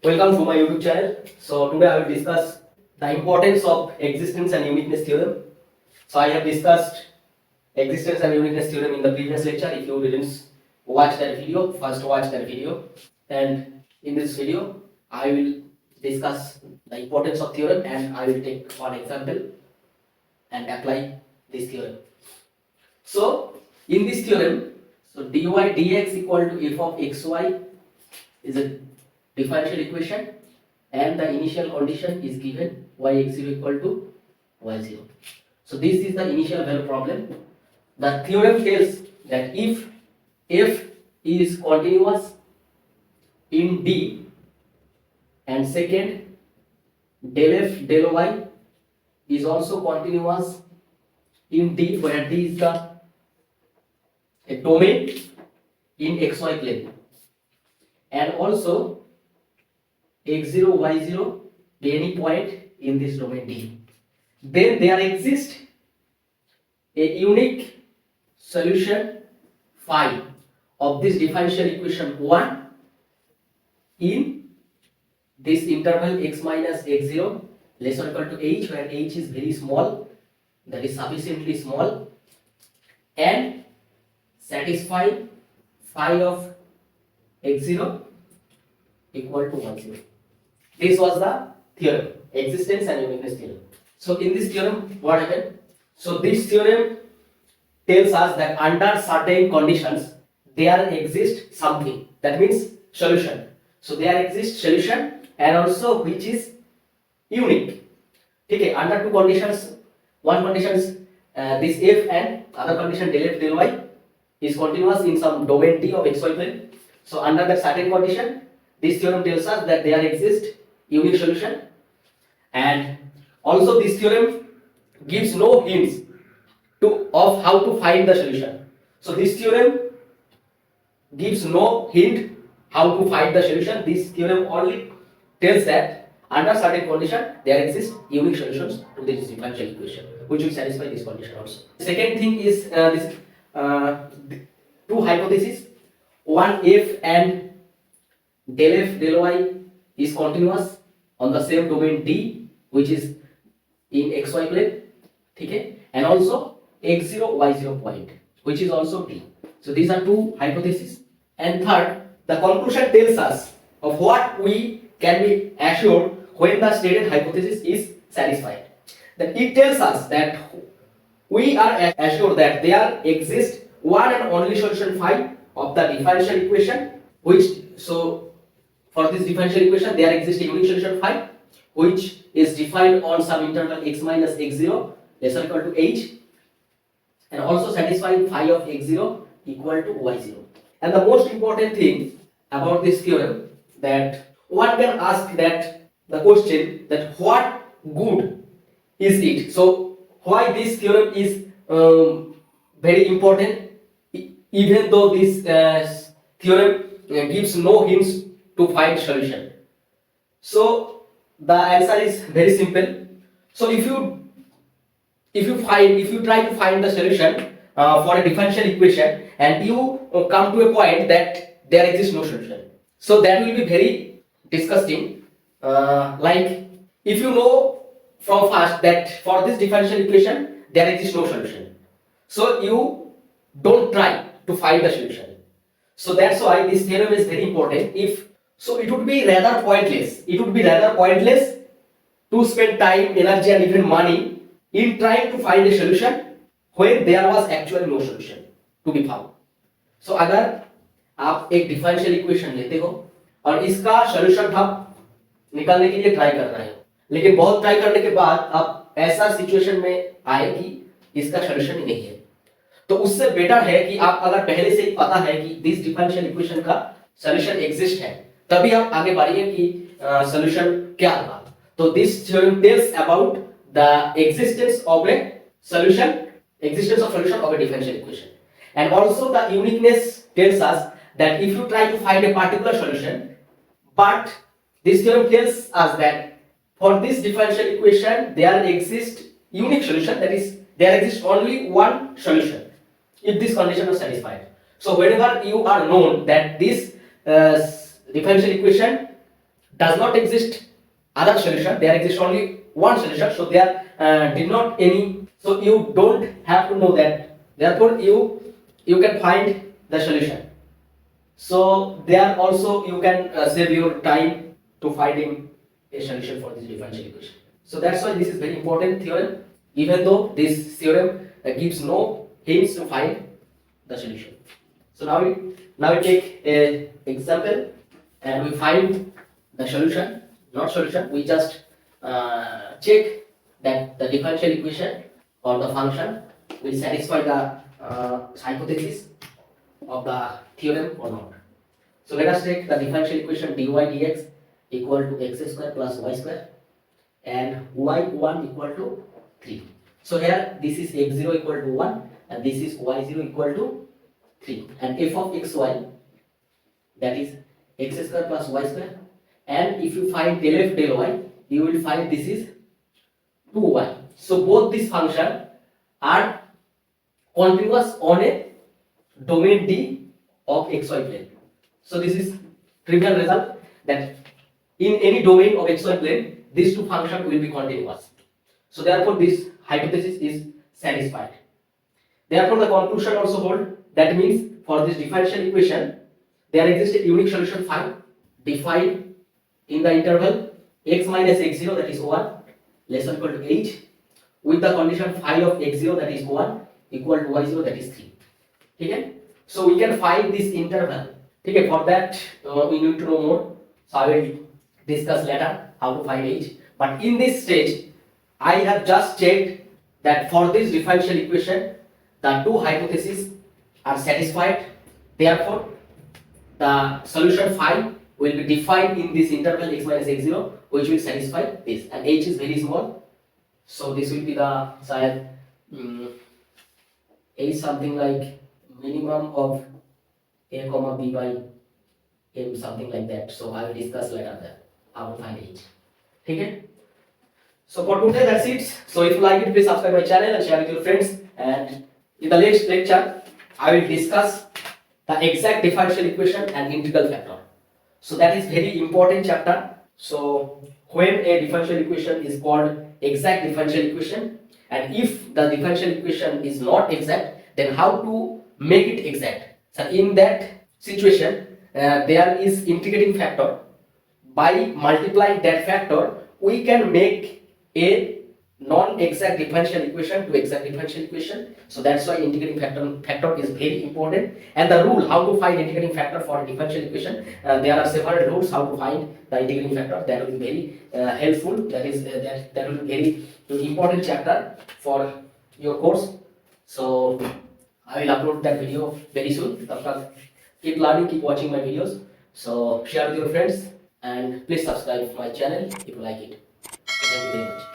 Welcome to my YouTube channel. So today I will discuss the importance of existence and uniqueness theorem. So I have discussed existence and uniqueness theorem in the previous lecture. If you didn't watch that video, first watch that video. And in this video, I will discuss the importance of theorem and I will take one example and apply this theorem. So in this theorem, so dy dx equal to f of xy is a differential equation and the initial condition is given y(x0) equal to y0. So this is the initial value problem. The theorem tells that if f is continuous in D and second del f del y is also continuous in D, where D is a domain in xy plane, and also x0 y0 be any point in this domain D, then there exists a unique solution phi of this differential equation 1 in this interval x minus x0 less or equal to h, where h is very small, that is sufficiently small, and satisfy phi of x0 equal to 1, 0. This was the theorem, existence and uniqueness theorem. So in this theorem, what happened? So this theorem tells us that under certain conditions there exists something, that means solution. So there exists solution and also which is unique. Okay, under two conditions, one condition is this f and other condition del f del y is continuous in some domain D of xy plane. So under that certain condition, this theorem tells us that there exists unique solution, and also this theorem gives no hints of how to find the solution. So this theorem gives no hint how to find the solution. This theorem only tells that under certain condition there exist unique solutions to this differential equation which will satisfy this condition also. Second thing is this two hypotheses. One, f and del f del y is continuous on the same domain D which is in xy plane, okay, and also x0 y0 point which is also D. So these are two hypotheses. And third, the conclusion tells us of what we can be assured when the stated hypothesis is satisfied. That it tells us that we are assured that there exists one and only solution phi of the differential equation, which, so for this differential equation there exists a unique solution phi which is defined on some interval x minus x0 less or equal to h, and also satisfying phi of x0 equal to y0. And the most important thing about this theorem, that one can ask that the question that what good is it? So why this theorem is very important, even though this theorem gives no hints to find solution. So the answer is very simple. So if you try to find the solution for a differential equation and you come to a point that there exists no solution, so that will be very disgusting. Like if you know from first that for this differential equation there exists no solution, so you don't try to find the solution. So that's why this theorem is very important. It would be rather pointless. It would be rather pointless to spend time, energy, and even money in trying to find a solution when there was actually no solution to be found. So अगर आप एक differential equation लेते हो और इसका solution आप निकालने के लिए ट्राई कर रहे हो, लेकिन बहुत ट्राई करने के बाद आप ऐसा सिचुएशन में आए कि इसका सॉल्यूशन ही नहीं है, तो उससे बेटर है कि आप अगर पहले से ही पता है कि दिस डिफरेंशियल इक्वेशन का सॉल्यूशन एग्जिस्ट है, तभी आप आगे बढ़िए कि सॉल्यूशन क्या होगा. तो this theorem tells about the existence of solution of a differential equation, and also the uniqueness tells us that if you try to find a particular solution, but this theorem tells us that for this differential equation there exists unique solution, that is there exists only one solution if this condition is satisfied. So whenever you are known that this differential equation does not exist other solution, there exists only one solution, so there did not any, so you don't have to know that, therefore you can find the solution. So there also you can save your time to finding a solution for this differential equation. So that's why this is very important theorem, even though this theorem gives no hints to find the solution. So now we take a example and we find the solution, not solution, we just check that the differential equation or the function will satisfy the hypothesis of the theorem or not. So let us take the differential equation dy dx equal to x square plus y square and y1 equal to 3. So here this is x0 equal to 1 and this is y0 equal to 3, and f of xy, that is x square plus y square, and if you find del f del y, you will find this is 2y. So both these functions are continuous on a domain D of xy plane. So this is trivial result that in any domain of xy plane, these two functions will be continuous. So therefore this hypothesis is satisfied. Therefore the conclusion also hold. That means for this differential equation, there exists a unique solution phi defined in the interval x minus x0, that is 1 less or equal to h, with the condition phi of x0, that is 1 equal to y0, that is 3. Okay? So we can find this interval. Okay, for that we need to know more. So I will discuss later how to find h. But in this stage, I have just checked that for this differential equation, the two hypotheses are satisfied. Therefore, the solution phi will be defined in this interval x minus x0, which will satisfy this. And h is very small, so this will be the h something like minimum of a comma b by m, something like that. So I will discuss later that how to find h. Okay? So for today that's it. So if you like it, please subscribe my channel and share with your friends. And in the next lecture, I will discuss the exact differential equation and integral factor. So that is very important chapter. So when a differential equation is called exact differential equation, and if the differential equation is not exact, then how to make it exact. So in that situation, there is integrating factor. By multiplying that factor, we can make a non-exact differential equation to exact differential equation. So that's why integrating factor is very important. And the rule how to find integrating factor for a differential equation, there are several rules how to find the integrating factor. That will be very helpful. That is that will be very important chapter for your course. So I will upload that video very soon. Keep learning, keep watching my videos. So share with your friends and please subscribe my channel if you like it. Thank you very much.